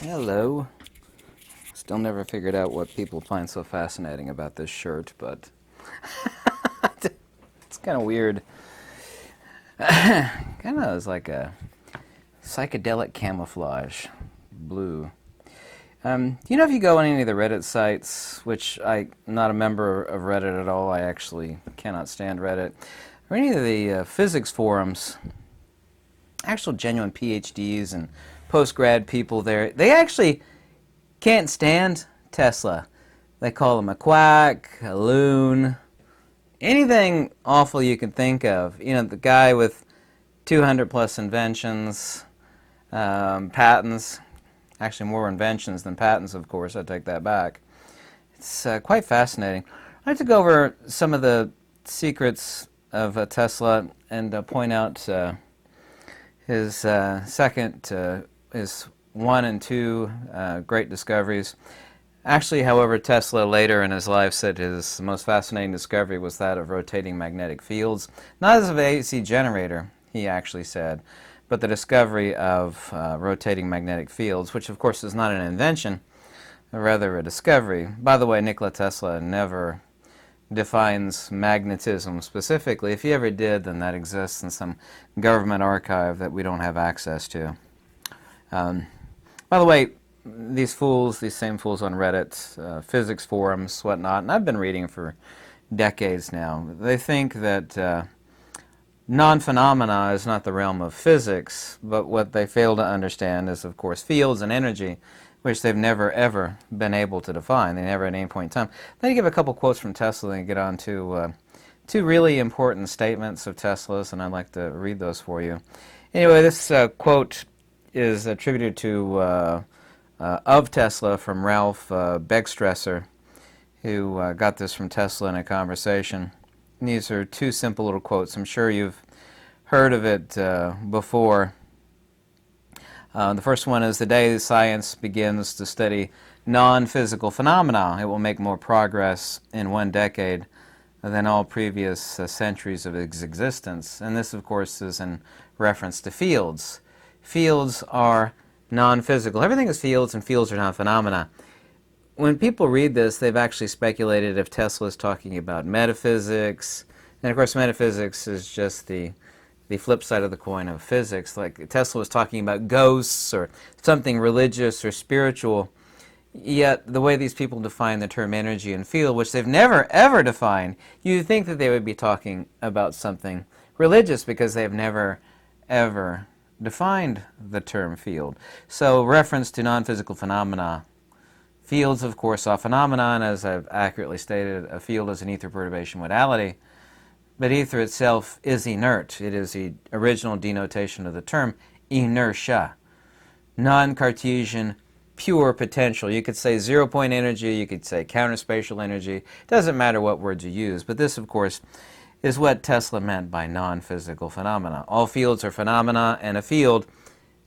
Hello. Still never figured out what people find so fascinating about this shirt, but it's kind of weird. Kind of is like a psychedelic camouflage blue. You know, if you go on any of the Reddit sites, which I'm not a member of Reddit at all, I actually cannot stand Reddit, or any of the physics forums, actual genuine PhDs and post-grad people there, they actually can't stand Tesla. They call him a quack, a loon, anything awful you can think of. You know, the guy with 200 plus inventions, patents, actually more inventions than patents, of course, I take that back. It's quite fascinating. I'd like to go over some of the secrets of Tesla and point out his his 1 and 2 great discoveries. Actually, however, Tesla later in his life said his most fascinating discovery was that of rotating magnetic fields. Not as an AC generator, he actually said, but the discovery of rotating magnetic fields, which of course is not an invention, but rather a discovery. By the way, Nikola Tesla never defines magnetism specifically. If he ever did, then that exists in some government archive that we don't have access to. By the way, these same fools on Reddit, physics forums, whatnot, and I've been reading for decades now, they think that non-phenomena is not the realm of physics, but what they fail to understand is, of course, fields and energy, which they've never, ever been able to define. They never at any point in time. Let me give a couple quotes from Tesla and get on to two really important statements of Tesla's, and I'd like to read those for you. Anyway, this quote is attributed to of Tesla from Ralph Beckstresser, who got this from Tesla in a conversation. And these are two simple little quotes. I'm sure you've heard of it before. The first one is, "The day science begins to study non-physical phenomena, it will make more progress in 1 decade than all previous centuries of its existence." And this, of course, is in reference to fields. Fields are non-physical. Everything is fields, and fields are non-phenomena. When people read this, they've actually speculated if Tesla is talking about metaphysics. And of course, metaphysics is just the flip side of the coin of physics. Like Tesla was talking about ghosts or something religious or spiritual. Yet, the way these people define the term energy and field, which they've never, ever defined, you'd think that they would be talking about something religious because they've never, ever defined the term field. So, reference to non-physical phenomena. Fields, of course, are phenomena, and as I've accurately stated, a field is an ether perturbation modality. But ether itself is inert. It is the original denotation of the term inertia. Non-Cartesian, pure potential. You could say zero-point energy, you could say counterspatial energy. It doesn't matter what words you use. But this, of course, is what Tesla meant by non-physical phenomena. All fields are phenomena, and a field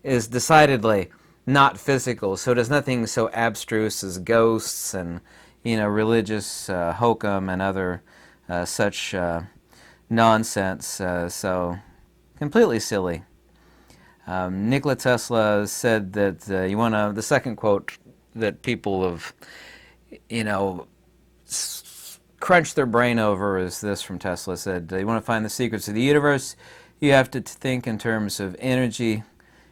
is decidedly not physical. So there's nothing so abstruse as ghosts and, religious hokum and other such nonsense. So completely silly. Nikola Tesla said that the second quote that people have, crunched their brain over is this from Tesla. Said, you want to find the secrets of the universe, you have to think in terms of energy,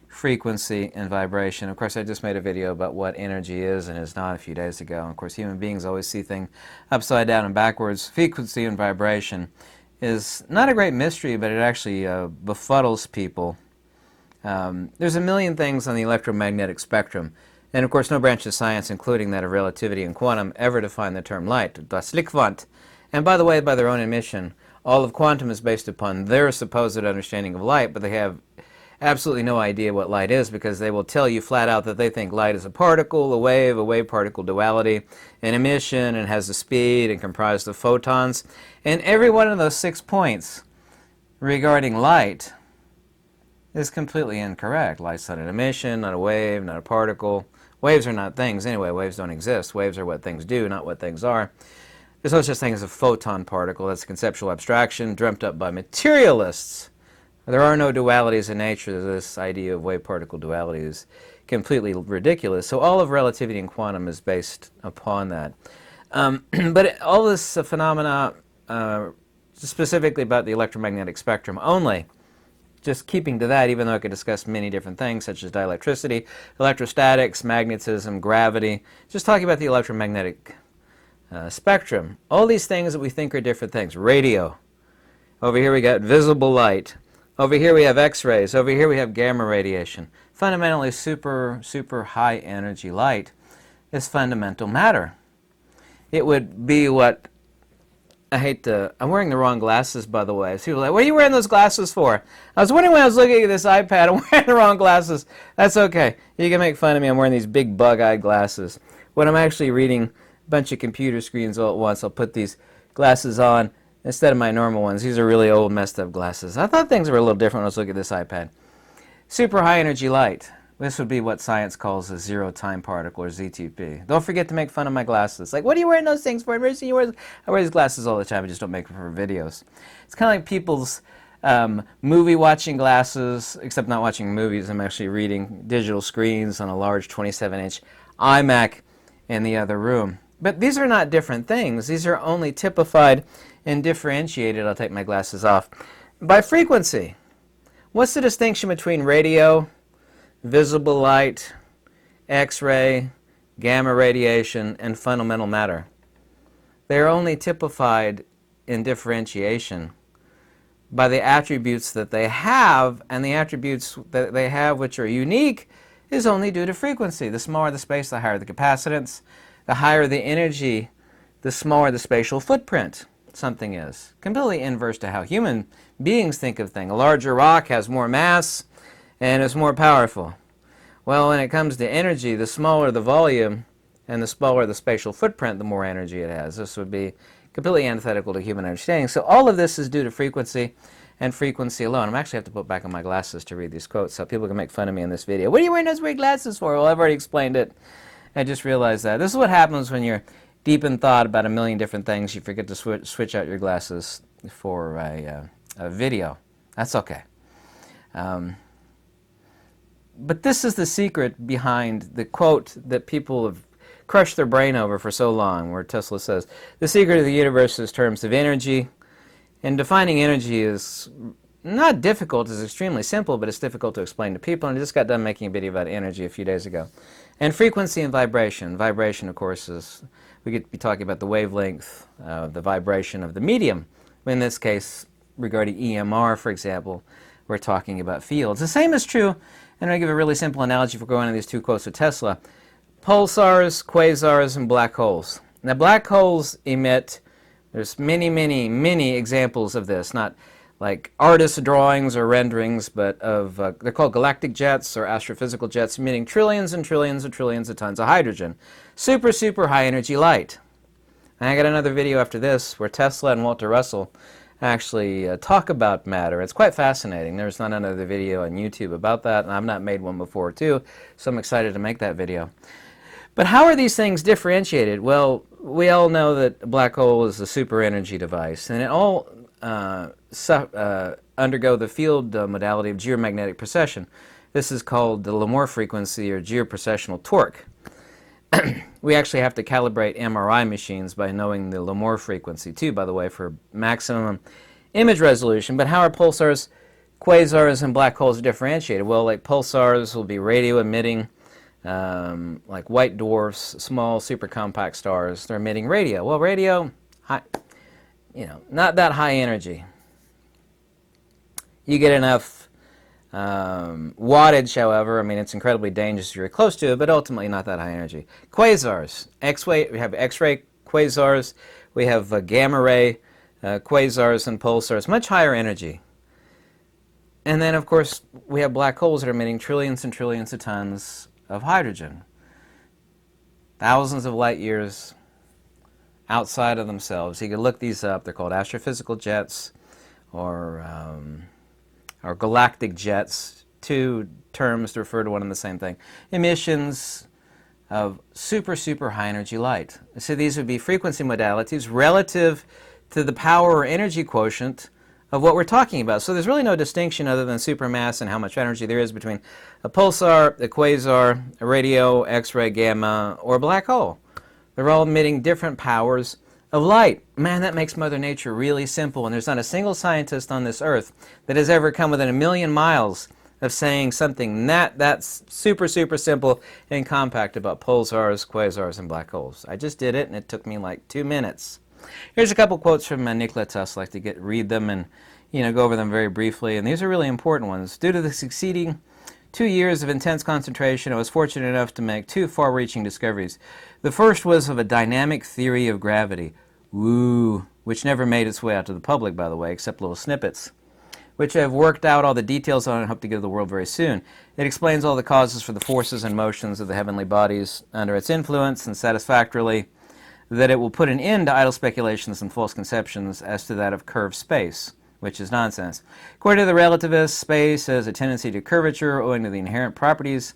frequency, and vibration. Of course, I just made a video about what energy is and is not a few days ago. Of course, human beings always see things upside down and backwards. Frequency and vibration is not a great mystery, but it actually befuddles people. There's a million things on the electromagnetic spectrum, and of course no branch of science, including that of relativity and quantum, ever defined the term light, das Lichtquant. And by the way, by their own admission, all of quantum is based upon their supposed understanding of light, but they have absolutely no idea what light is, because they will tell you flat out that they think light is a particle, a wave-particle duality, an emission, and has a speed and comprised of photons. And every one of those 6 points regarding light is completely incorrect. Light's not an emission, not a wave, not a particle. Waves are not things. Anyway, waves don't exist. Waves are what things do, not what things are. There's no such thing as a photon particle. That's a conceptual abstraction dreamt up by materialists. There are no dualities in nature. This idea of wave-particle duality is completely ridiculous. So all of relativity and quantum is based upon that. But all this phenomena, specifically about the electromagnetic spectrum only, just keeping to that, even though I could discuss many different things such as dielectricity, electrostatics, magnetism, gravity, just talking about the electromagnetic spectrum. All these things that we think are different things. Radio. Over here we got visible light. Over here we have X-rays. Over here we have gamma radiation. Fundamentally, super high energy light is fundamental matter. It would be what, I'm wearing the wrong glasses, by the way. So people are like, what are you wearing those glasses for? I was wondering when I was looking at this iPad, I'm wearing the wrong glasses. That's okay. You can make fun of me. I'm wearing these big bug-eyed glasses. When I'm actually reading a bunch of computer screens all at once, I'll put these glasses on instead of my normal ones. These are really old, messed up glasses. I thought things were a little different when I was looking at this iPad. Super high energy light. This would be what science calls a zero-time particle, or ZTP. Don't forget to make fun of my glasses. Like, what are you wearing those things for? I wear these glasses all the time. I just don't make them for videos. It's kind of like people's movie-watching glasses, except not watching movies. I'm actually reading digital screens on a large 27-inch iMac in the other room. But these are not different things. These are only typified and differentiated, I'll take my glasses off, by frequency. What's the distinction between radio, visible light, X-ray, gamma radiation, and fundamental matter? They're only typified in differentiation by the attributes that they have, and the attributes that they have which are unique is only due to frequency. The smaller the space, the higher the capacitance. The higher the energy, the smaller the spatial footprint something is. Completely inverse to how human beings think of things. A larger rock has more mass and is more powerful. Well, when it comes to energy, the smaller the volume and the smaller the spatial footprint, the more energy it has. This would be completely antithetical to human understanding. So all of this is due to frequency and frequency alone. I'm actually have to put back on my glasses to read these quotes so people can make fun of me in this video. What are you wearing those weird glasses for? Well, I've already explained it. I just realized that. This is what happens when you're deep in thought about a million different things. You forget to switch out your glasses for a video. That's okay. But this is the secret behind the quote that people have crushed their brain over for so long, where Tesla says, the secret of the universe is terms of energy. And defining energy is not difficult, it's extremely simple, but it's difficult to explain to people. And I just got done making a video about energy a few days ago. And frequency and vibration. Vibration, of course, is, we could be talking about the wavelength, the vibration of the medium. In this case, regarding EMR, for example, we're talking about fields. The same is true, and I'll give a really simple analogy for going into these two quotes of Tesla. Pulsars, quasars, and black holes. Now, black holes emit, there's many examples of this, not like artist drawings or renderings, but of, they're called galactic jets or astrophysical jets, emitting trillions and trillions and trillions of tons of hydrogen. Super high energy light. And I got another video after this where Tesla and Walter Russell actually talk about matter. It's quite fascinating. There's not another video on YouTube about that, and I've not made one before too, so I'm excited to make that video. But how are these things differentiated? Well, we all know that a black hole is a super energy device, and it all undergo the field modality of geomagnetic precession. This is called the Lamore frequency or geoprecessional torque. We actually have to calibrate MRI machines by knowing the Lamore frequency too, by the way, for maximum image resolution. But how are pulsars, quasars, and black holes differentiated? Well, like pulsars will be radio emitting, like white dwarfs, small super compact stars. They're emitting radio. Well, radio, not that high energy. You get enough wattage, however. I mean, it's incredibly dangerous if you're close to it, but ultimately not that high energy. Quasars, we have X-ray quasars, we have gamma ray quasars and pulsars, much higher energy. And then, of course, we have black holes that are emitting trillions and trillions of tons of hydrogen. Thousands of light years outside of themselves. You can look these up. They're called astrophysical jets or galactic jets, two terms to refer to one and the same thing. Emissions of super high energy light. So these would be frequency modalities relative to the power or energy quotient of what we're talking about. So there's really no distinction other than supermass and how much energy there is between a pulsar, a quasar, a radio, X-ray, gamma, or a black hole. They're all emitting different powers of light. Man, that makes Mother Nature really simple, and there's not a single scientist on this earth that has ever come within 1,000,000 miles of saying something that's super, super simple and compact about pulsars, quasars, and black holes. I just did it, and it took me like 2 minutes. Here's a couple quotes from Nikola Tesla. I like to read them and go over them very briefly, and these are really important ones. Due to the succeeding 2 years of intense concentration, I was fortunate enough to make 2 far-reaching discoveries. The first was of a dynamic theory of gravity, which never made its way out to the public, by the way, except little snippets, which I've worked out all the details on and hope to give the world very soon. It explains all the causes for the forces and motions of the heavenly bodies under its influence, and satisfactorily that it will put an end to idle speculations and false conceptions as to that of curved space, which is nonsense. According to the relativists, space has a tendency to curvature owing to the inherent properties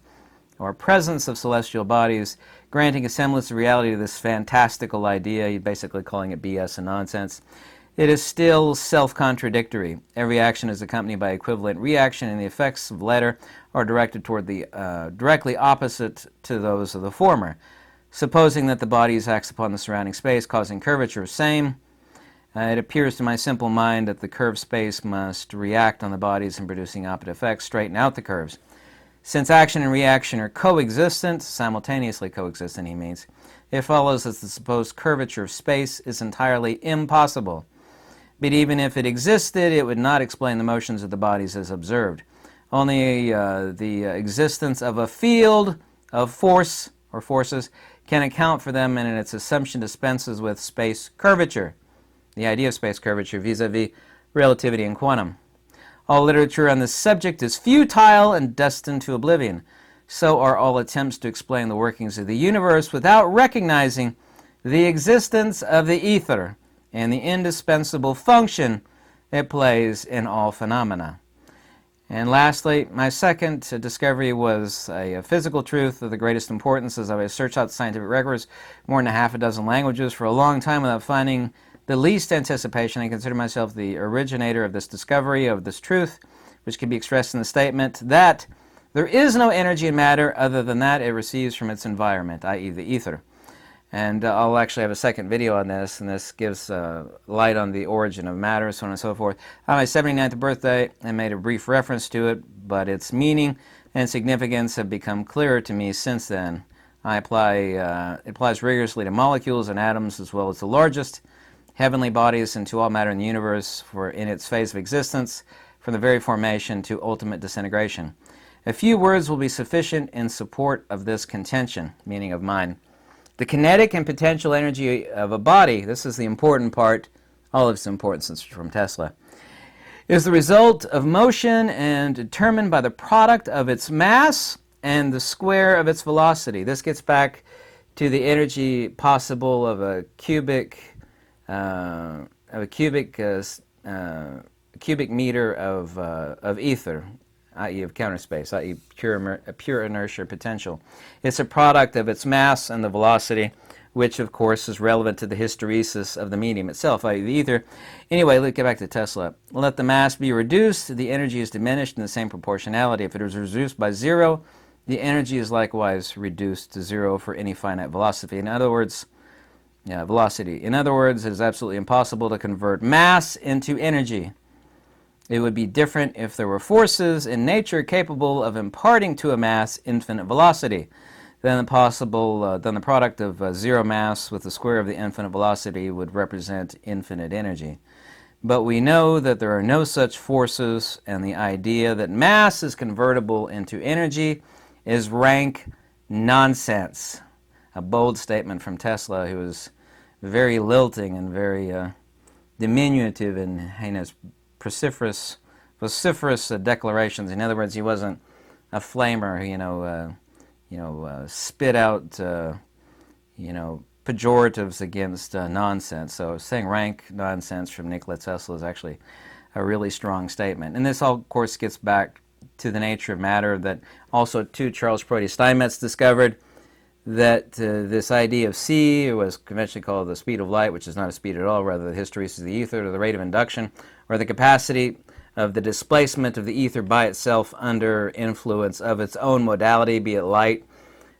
or presence of celestial bodies, granting a semblance of reality to this fantastical idea. You're basically calling it BS and nonsense. It is still self-contradictory. Every action is accompanied by equivalent reaction, and the effects of the latter are directed toward the directly opposite to those of the former. Supposing that the body acts upon the surrounding space, causing curvature, same. It appears to my simple mind that the curved space must react on the bodies and producing opposite effects, straighten out the curves. Since action and reaction are coexistent, simultaneously coexistent, he means, it follows that the supposed curvature of space is entirely impossible. But even if it existed, it would not explain the motions of the bodies as observed. Only the existence of a field of force or forces can account for them, and in its assumption dispenses with space curvature, the idea of space curvature vis-a-vis relativity and quantum. All literature on this subject is futile and destined to oblivion. So are all attempts to explain the workings of the universe without recognizing the existence of the ether and the indispensable function it plays in all phenomena. And lastly, my second discovery was a physical truth of the greatest importance, as I searched out scientific records, more than 6 languages for a long time without finding the least anticipation. I consider myself the originator of this discovery, of this truth, which can be expressed in the statement that there is no energy in matter other than that it receives from its environment, i.e. the ether. And I'll actually have a second video on this, and this gives light on the origin of matter, so on and so forth. On my 79th birthday, I made a brief reference to it, but its meaning and significance have become clearer to me since then. It applies rigorously to molecules and atoms, as well as the largest heavenly bodies, and to all matter in the universe for in its phase of existence, from the very formation to ultimate disintegration. A few words will be sufficient in support of this contention, meaning of mine. The kinetic and potential energy of a body, this is the important part, all of its importance from Tesla, is the result of motion and determined by the product of its mass and the square of its velocity. This gets back to the energy possible of a cubic meter of ether, i.e. of counter space, i.e. pure inertia potential. It's a product of its mass and the velocity, which of course is relevant to the hysteresis of the medium itself, i.e. the ether. Anyway, let's get back to Tesla. Let the mass be reduced, the energy is diminished in the same proportionality. If it is reduced by 0, the energy is likewise reduced to 0 for any finite velocity. In other words, it is absolutely impossible to convert mass into energy. It would be different if there were forces in nature capable of imparting to a mass infinite velocity. Then the product of 0 mass with the square of the infinite velocity would represent infinite energy. But we know that there are no such forces, and the idea that mass is convertible into energy is rank nonsense. A bold statement from Tesla, who was very lilting and very diminutive in his vociferous declarations. In other words, he wasn't a flamer, spit out, pejoratives against nonsense. So saying rank nonsense from Nikola Tesla is actually a really strong statement. And this all, of course, gets back to the nature of matter that also, too, Charles Proteus Steinmetz discovered that this idea of c was conventionally called the speed of light, which is not a speed at all, rather the hysteresis of the ether, or the rate of induction, or the capacity of the displacement of the ether by itself under influence of its own modality, be it light,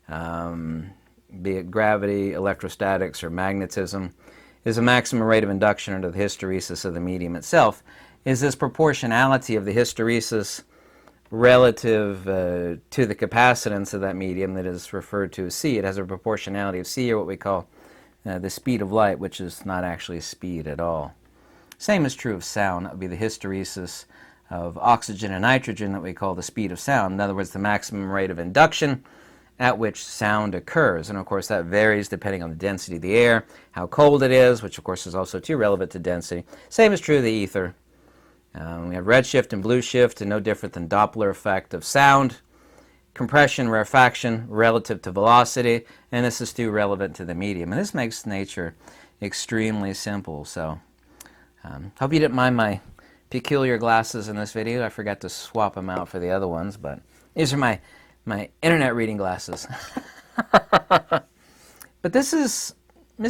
be it gravity, electrostatics, or magnetism, is a maximum rate of induction under the hysteresis of the medium itself. Is this proportionality of the hysteresis relative to the capacitance of that medium that is referred to as c? It has a proportionality of c, or what we call the speed of light, which is not actually speed at all. Same is true of sound. That would be the hysteresis of oxygen and nitrogen that we call the speed of sound. In other words, the maximum rate of induction at which sound occurs. And of course that varies depending on the density of the air, how cold it is, which of course is also too relevant to density. Same is true of the ether. We have redshift and blue shift, and no different than Doppler effect of sound. Compression, rarefaction relative to velocity, and this is too relevant to the medium. And this makes nature extremely simple. So hope you didn't mind my peculiar glasses in this video. I forgot to swap them out for the other ones, but these are my internet reading glasses. But this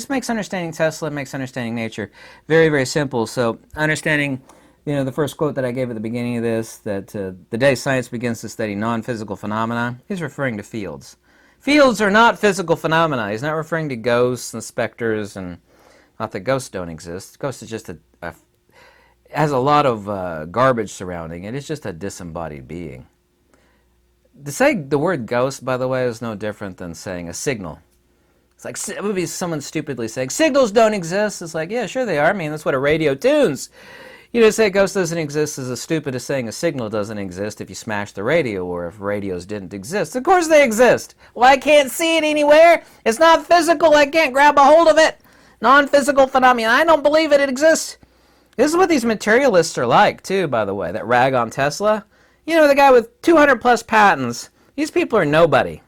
makes understanding Tesla, makes understanding nature very, very simple. So understanding, the first quote that I gave at the beginning of this, that the day science begins to study non-physical phenomena, he's referring to fields. Fields are not physical phenomena. He's not referring to ghosts and specters, and not that ghosts don't exist. Ghost is just has a lot of garbage surrounding it. It's just a disembodied being. To say the word ghost, by the way, is no different than saying a signal. It's like, it would be someone stupidly saying, signals don't exist. It's like, yeah, sure they are. I mean, that's what a radio tunes. To say a ghost doesn't exist is as stupid as saying a signal doesn't exist if you smash the radio, or if radios didn't exist. Of course they exist. Well, I can't see it anywhere. It's not physical. I can't grab a hold of it. Non-physical phenomena. I don't believe it exists. This is what these materialists are like, too, by the way, that rag on Tesla. The guy with 200 plus patents. These people are nobody.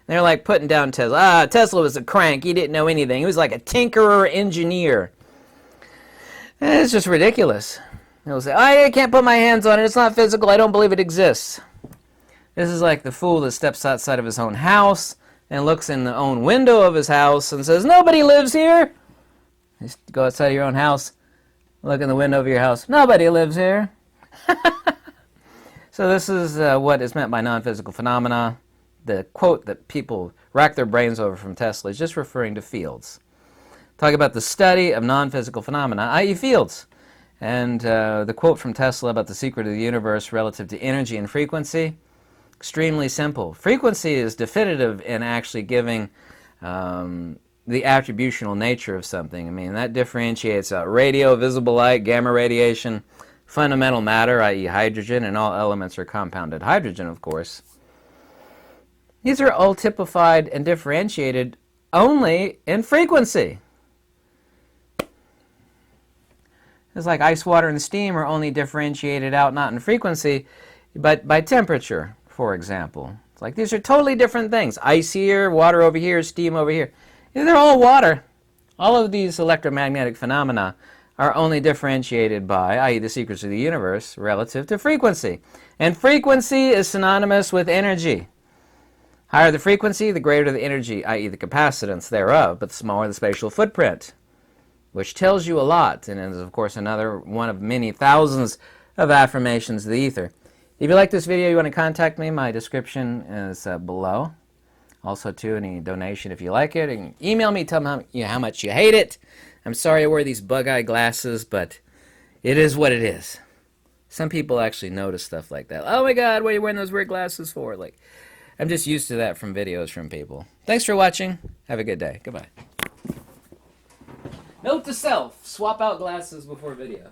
They're like putting down Tesla. Tesla was a crank. He didn't know anything. He was like a tinkerer engineer. And it's just ridiculous. They'll say, I can't put my hands on it. It's not physical. I don't believe it exists. This is like the fool that steps outside of his own house and looks in the own window of his house and says, nobody lives here. You go outside of your own house, look in the window of your house. Nobody lives here. So this is what is meant by non-physical phenomena. The quote that people rack their brains over from Tesla is just referring to fields. Talk about the study of non-physical phenomena, i.e. fields. And the quote from Tesla about the secret of the universe relative to energy and frequency, extremely simple. Frequency is definitive in actually giving the attributional nature of something. I mean, that differentiates out radio, visible light, gamma radiation, fundamental matter, i.e. hydrogen, and all elements are compounded hydrogen, of course. These are all typified and differentiated only in frequency. It's like ice, water, and steam are only differentiated out not in frequency, but by temperature, for example. It's like these are totally different things. Ice here, water over here, steam over here. They're all water. All of these electromagnetic phenomena are only differentiated by, i.e. the secrets of the universe, relative to frequency. And frequency is synonymous with energy. Higher the frequency, the greater the energy, i.e. the capacitance thereof, but the smaller the spatial footprint, which tells you a lot, and is, of course, another one of many thousands of affirmations of the ether. If you like this video, you want to contact me, my description is below. Also, too, any donation if you like it. And email me, tell me how much you hate it. I'm sorry I wear these bug-eye glasses, but it is what it is. Some people actually notice stuff like that. Oh my God, what are you wearing those weird glasses for? Like, I'm just used to that from videos from people. Thanks for watching. Have a good day. Goodbye. Note to self, swap out glasses before video.